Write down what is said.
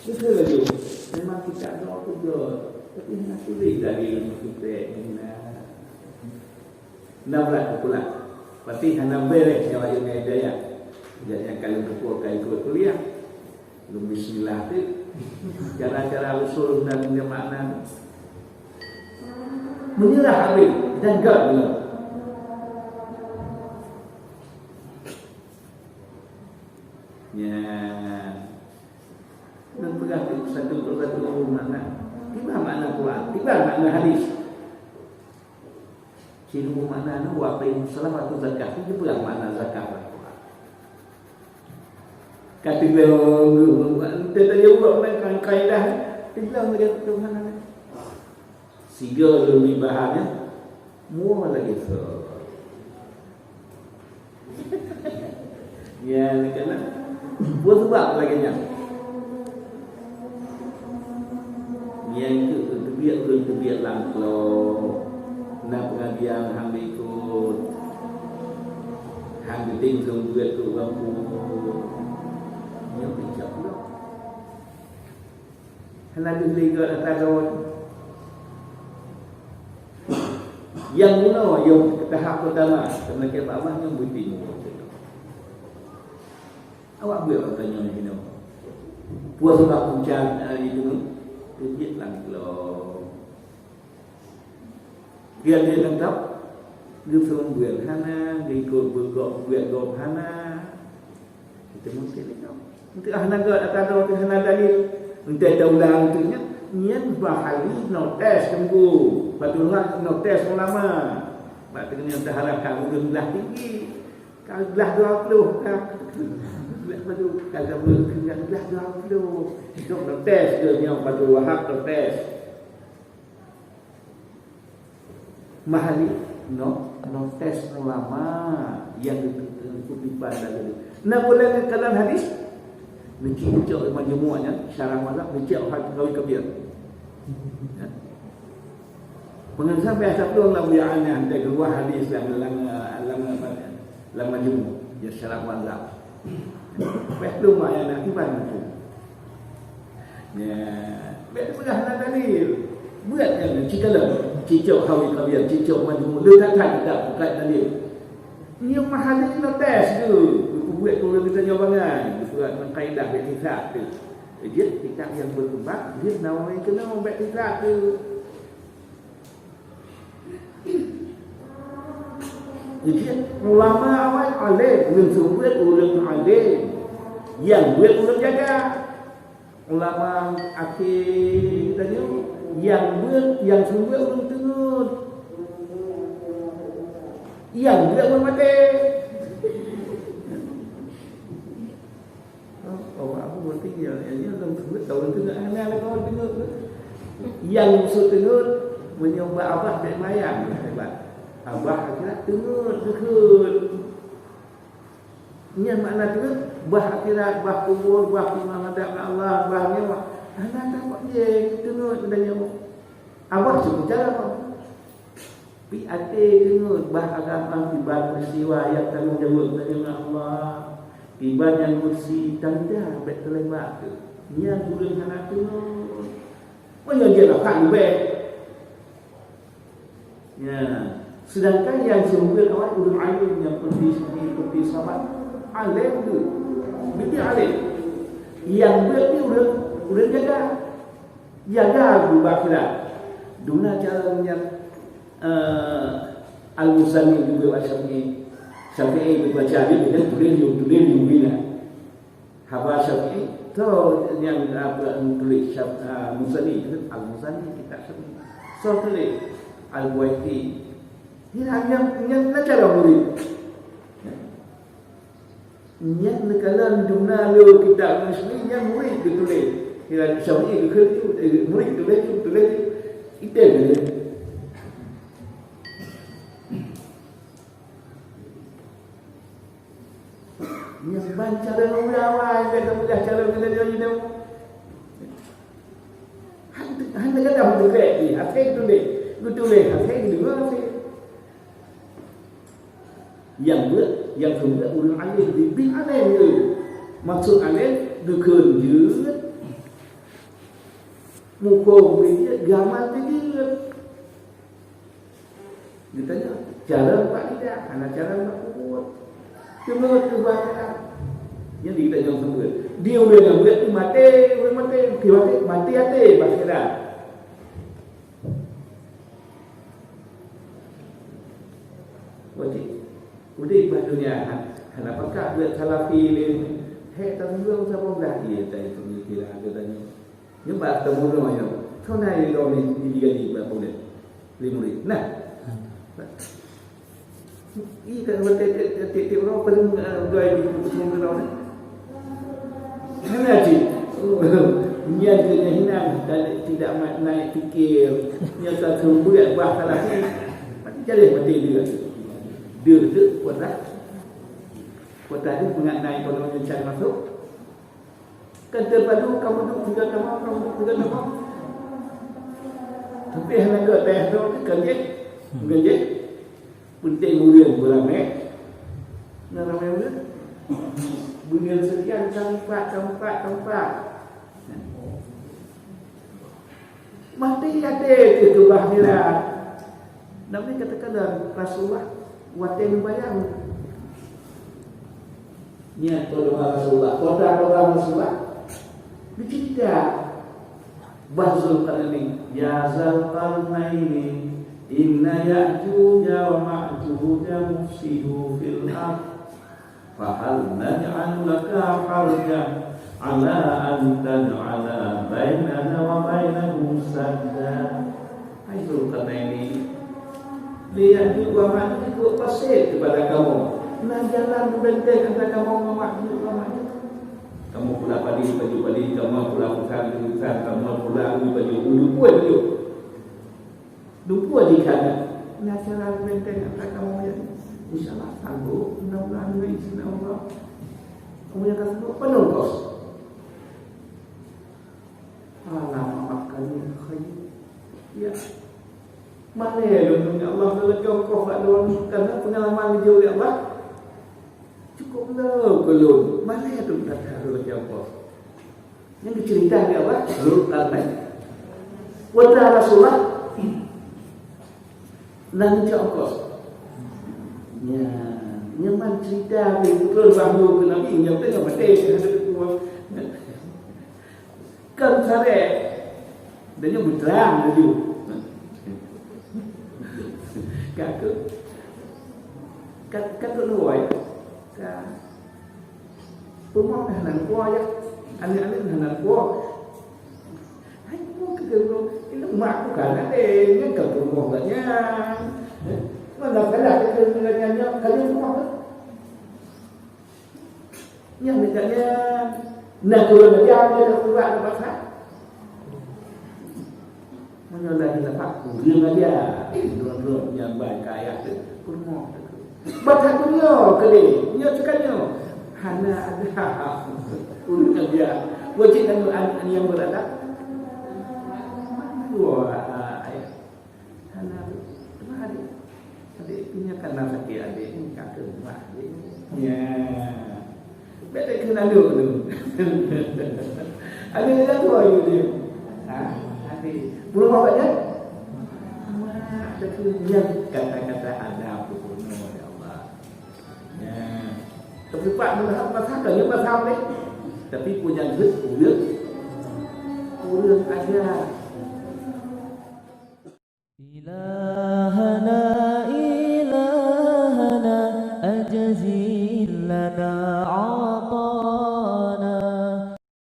Itu lagi. Memang kita doa juga. Tapi nak sulit dari kita nak pula. Pasti hanya beres yang ayat ni daya. Jadi kalau kau ikut kuliah, lu bismillah tu. Cara-cara usul dan punya makna menyerah habis dan gak dulu. Ya, dan berarti satu persatu makna. Tiba makna Quran, tiba makna hadis. Ciri makna nu apa yang salah atau zakat itu pula makna zakat. Kata dia buat main kaedah dia dia Tuhan siga lebih bahannya mua lagi so ya ni kena buat sebab lagi nya yang itu terbiak langklo nak pengajian hang ikut hang tinggal buat tu bangku yang bijak pula. Hendak dilihat atas daun. Yang mana yang tahap pertama kerana kita Allah yang bukti. Awak buat tanya ni no. Puas sebab hujan itu dia lang kalau. Dia lengkap dia suruh buat hana, dia ikut buat hana. Kita mesti lengkap. Untuk ahnaga atau hana dalil untuk daulah itunya niat bahari notes tunggu patullah notes ulama patutnya terharapkan udah tinggi kalau dah 20 kan betul kalau belum dah 20 itu notes dia yang patul wahab notes mahali notes ulama yang dikutip dari nah boleh kalam hadis dicicok majmu'nya syarah mazhab dicicok hal kawi kabir ya pengensa biasa tu Allah bi'ana ada dua hadis dalam majmu' ya syarah mazhab betul mak yang nak tiban tu ya betul dah nak dalil buat kan cicok kawi kabir cicok majmu' dia tak bukan dalil ni mahal ni notes tu buat kalau kita jawabangan buat kaedah betisab tu dia kitab yang berkembang dia namanya kena betisab tu jadi ulama awal alim yang sebut ulama alim yang buat ulama jaga ulama akhir tanya yang buat yang sebut ulama tengut yang buat ulama mati. Yang musuh tengut menyoba abah dan mayang hebat. Abah akhirat tengut dekut. Ini makna tengut bah akhirat, bah kubur, bah menghadap Allah, bah nyawa. Anak tak buat je tengut dan nyawa. Abah cukup cara apa? Pi ate tengut bah agama ibad peristiwa yang tanggungjawab dengan Allah. Ibad yang mesti tanda betul lebat tu. Yang bulan anak tengut. Mana dia nak kan baik. Ya, sedangkan yang sebut awal ulul alim yang seperti sahabat alim tu. Betul alim. Yang berarti udah jaga berbakhirat. Duna caranya Al-Muzani juga macam ni. Syafi'i baca dia tulis bila. Haba Syafi'i tu yang tulis Muzani Al-Muzani kitab Syafi'i. So tulis Al-Buaiti. Dia yang nak cara murid. Yang nekalan duna lo kitab Muslim yang murid tulis. Kira Syafi'i murid tulis itu dia. Yang cara mula-mula dia mudah cara bila dia ini. Hanya kata untuk ni, asyik tulis, asyik dua asyik. Yang kedua ulul alim bin alim tu. Maksud alim dukun jut. mukul dia gamal dia. Dia tanya, cara buat tidak? Karena cara buat. Cuma kebanyakan. Yang dia tanya semua. Dia boleh buat tu mati, mati hati bahasa dah. Wajib. Udah ibadah dunia. Karena apakah buat salafi ni? Hei, tak tahu siapa belah dia. Tak tahu kira dia tanya. Dia buat temu rumahnya. Kau nak dia ni dia berapa bulan? 5 murid. Nah. Ini kan tiap orang paling doa di semua orang. Mana cik? Dia kena hina dan tidak naik fikir. Dia tak sembuh bahasa lagi. Jadi mati dia. Dia tu kuatlah. Kuatlah itu mengenai kalau mencari masuk. Kan terpadu kamu tu tiga nama. Tapi hanya ke teh tu kerja. Penting mulia beramai. Nama mulia. Bunyian sekian tempat. Mati ada itu bahagia. Nabi katakan dalam Rasulullah waten bayang. Niat doa Rasulullah, doa Rasulullah. Bercerita Bahzul Qarnain, ya zal qarnaini inna ya'juja wa ma'juja mufsidu fil ardh fahal naj'al laka harja ala an taj'ala bainana wa bainahum sadda. Hai Zul Qarnain, dia juga maknanya itu pasir kepada kamu. Nah jalan membenteng antara kamu Muhammad. Kamu pula padi, kamu pula bukan, kamu pula baju baju. Lupa di kanan. Nah jalan membenteng antara kamu yang insyaAllah sanggup. Mudah-mudahan dengan izin Allah. Kamu yang akan sanggup penuh kos. Allah maafkan ini khair. Ya. Mana ya dunia Allah melegang kau karena pengalaman jauh ya Allah. Cukuplah belum. Mana ya tu tak ada apa. Yang cerita dia apa? Lut Qarnain. Wada Rasulullah nan cakap. Ya, nyaman cerita betul bahawa Nabi yang tengah mati ada dua. Kan sare. Dan yang berterang dia. Các loại Pumok hanan kuah ya, aneh-aneh hanan kuah. Hai pumok kedua, ini mak aku kan ada, ini ke pumok banyak. Mana ada kedengarannya kalian pumok tu? Yang dekatnya nak keluar macam dia keluar dapat tak? Mana lagi dapat kurang aja, dua yang baik kaya tu pumok. Baca dunia kali, dia cakapnya hana ada urut dia. Wajib dan yang berada. Dua ayat. Hana ada. Adik punya kan sakit adik ni kakak mak adik. Ya. Betul kena dulu. Ada yang tua dia. Adik. Belum apa ya? Ada yang kata-kata ada pun. Tapi Pak masak kan yang masak ni. Tapi punya hit urut aja.